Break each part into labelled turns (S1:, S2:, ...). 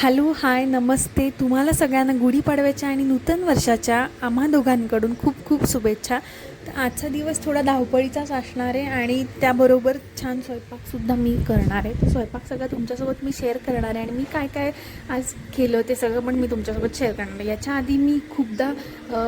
S1: Hello, हाय, नमस्ते. तुम्हाला सगळ्यांना गुढीपाडव्याच्या आणि नूतन वर्षाच्या आम्हा दोघांकडून खूप खूप शुभेच्छा. तर आजचा दिवस थोडा धावपळीचाच असणार आहे आणि त्याबरोबर छान स्वयंपाकसुद्धा मी करणार आहे. तो स्वयंपाक सगळं तुमच्यासोबत मी शेअर करणार आहे आणि मी काय काय आज केलं ते सगळं पण मी तुमच्यासोबत शेअर करणार आहे. याच्या आधी मी खूपदा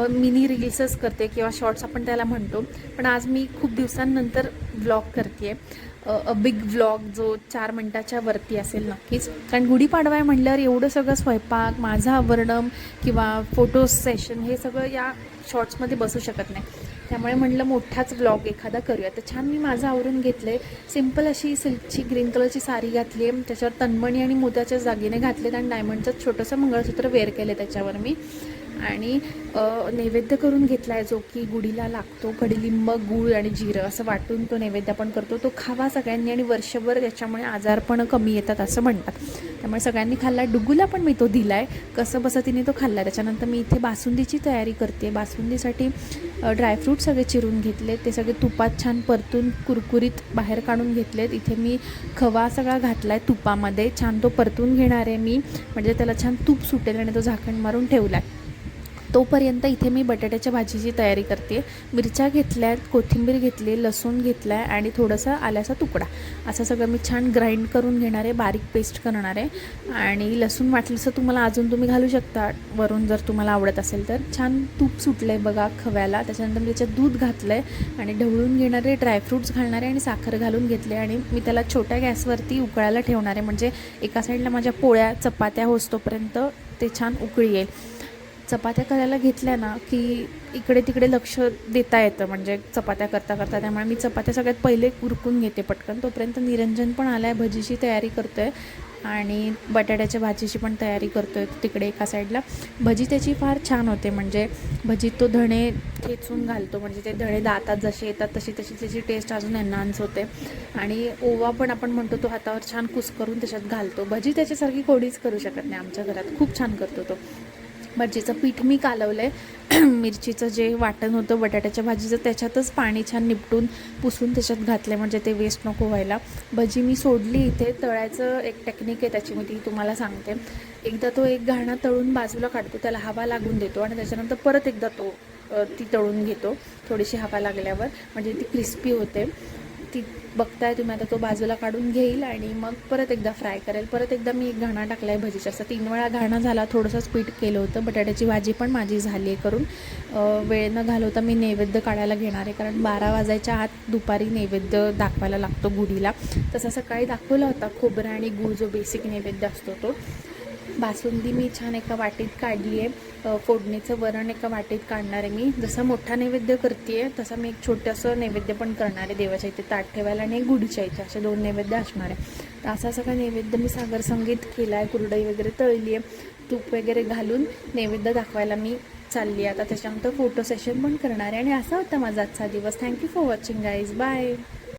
S1: मिनी रील्सच करते किंवा शॉर्ट्स आपण त्याला म्हणतो, पण आज मी खूप दिवसांनंतर व्लॉग करते आहे. बिग व्लॉग जो 4 मिनटाच्या वरती असेल नक्कीच, कारण गुढीपाडवा आहे म्हटल्यावर एवढं सगळं स्वयंपाक, माझं आवरणं किंवा फोटो सेशन हे सगळं या शॉर्ट्समध्ये बसू शकत नाही. त्यामुळे म्हटलं मोठाच व्लॉग एखादा करूया. तर छान मी माझं आवरून घेतलं आहे. सिम्पल अशी सिल्कची ग्रीन कलरची साडी घातली आहे, त्याच्यावर तन्मणी आणि मोत्याच्या दागिने घातलेत आणि डायमंडचं छोटंसं मंगळसूत्र वेअर केलं त्याच्यावर मी. आणि नैवेद्य करून घेतला आहे जो की गुढीला लागतो. कडीलिंब, गूळ आणि जिरं असं वाटून तो नैवेद्य आपण करतो. तो खावा सगळ्यांनी आणि वर्षभर त्याच्यामुळे आजारपण कमी येतात असं म्हणतात. त्यामुळे सगळ्यांनी खाल्ला. डुगूला पण मी तो दिला आहे. कसं बसं तिने तो खाल्ला. त्याच्यानंतर मी इथे बासुंदीची तयारी करते. बासुंदीसाठी ड्रायफ्रूट सगळे चिरून घेतले, ते सगळे तुपात छान परतून कुरकुरीत बाहेर काढून घेतलेत. इथे मी खवा सगळा घातला आहे तुपामध्ये. छान तो परतून घेणार आहे मी, म्हणजे त्याला छान तूप सुटेल आणि तो झाकण मारून ठेवला आहे. तोपर्यंत इथे मी बटाट्याच्या भाजीची तयारी करते. मिरच्या घेतल्या आहेत, कोथिंबीर घेतली, लसूण घेतला आहे आणि थोडंसं आल्याचा तुकडा. असं सगळं मी छान ग्राइंड करून घेणार आहे, बारीक पेस्ट करणार आहे. आणि लसूण वाटलंसं तुम्हाला अजून तुम्ही घालू शकता वरून जर तुम्हाला आवडत असेल तर. छान तूप सुटलं आहे बघा खव्याला. त्याच्यानंतर मी त्याच्यात दूध घातलं आहे आणि ढवळून घेणारे, ड्रायफ्रूट्स घालणारे आणि साखर घालून घेतले आणि मी त्याला छोट्या गॅसवरती उकळायला ठेवणार आहे. म्हणजे एका साईडला माझ्या पोळ्या चपात्या होतोपर्यंत ते छान उकळी येईल. चपात्या करायला घेतल्या ना की इकडे तिकडे लक्ष देता येतं, म्हणजे चपात्या करता करता. त्यामुळे मी चपात्या सगळ्यात पहिले उरकून घेते पटकन. तोपर्यंत निरंजन पण आला आहे, भजीची तयारी करतो आहे आणि बटाट्याच्या भाजीची पण तयारी करतो आहे तिकडे एका साईडला. भजी त्याची फार छान होते, म्हणजे भजीत तो धणे ठेचून घालतो, म्हणजे ते धणे दातात जसे येतात तशी तशी त्याची टेस्ट अजून एन्हान्स होते. आणि ओवा पण आपण म्हणतो तो हातावर छान कुस्करून त्याच्यात घालतो. भजी त्याच्यासारखी कोणीच करू शकत नाही आमच्या घरात, खूप छान करतो तो. भजीचं पीठ मी कालवलं आहे. मिरचीचं जे वाटण होतं बटाट्याच्या भाजीचं त्याच्यातच पाणी छान निपटून पुसून त्याच्यात घातलं, म्हणजे ते वेस्ट नको व्हायला. भजी मी सोडली. इथे तळायचं एक टेक्निक आहे त्याची, मी ती तुम्हाला सांगते. एकदा तो एक घाणा तळून बाजूला काढतो, त्याला हवा लागून देतो आणि त्याच्यानंतर परत एकदा ती तळून घेतो थोडीशी हवा लागल्यावर, म्हणजे ती क्रिस्पी होते. ती बघताय तुम्ही आता. तो बाजूला काढून घेईल आणि मग परत एकदा फ्राय करेल. परत एकदा मी एक घाणा टाकला आहे भजीचा. असं 3 वेळा घाणा झाला. थोडंसंच पीठ केलं होतं. बटाट्याची भाजी पण माझी झाली आहे करून. वेळ न घालवता मी नैवेद्य काढायला घेणार आहे, कारण 12 वाजायच्या आत दुपारी नैवेद्य दाखवायला लागतो गुढीला. तसा सकाळी दाखवला होता खोबरं आणि गूळ, जो बेसिक नैवेद्य असतो तो. बासुंदी मी छान एका वाटीत काढली आहे. फोडणीचं वरण एका वाटीत काढणार आहे मी. जसा मोठा नैवेद्य करते आहे तसा मी एक छोटंसं नैवेद्य पण करणार आहे देवाच्या इथे ताट ठेवायला आणि गुढीच्या इथे, असे 2 नैवेद्य असणार आहे. तर असा सगळा नैवेद्य मी सागर संगीत केला आहे. कुरडई वगैरे तळली आहे. तूप वगैरे घालून नैवेद्य दाखवायला मी चालली आहे आता. त्याच्यानंतर फोटो सेशन पण करणार आहे. आणि असा होता माझा आजचा दिवस. Thank you for watching guys. Bye.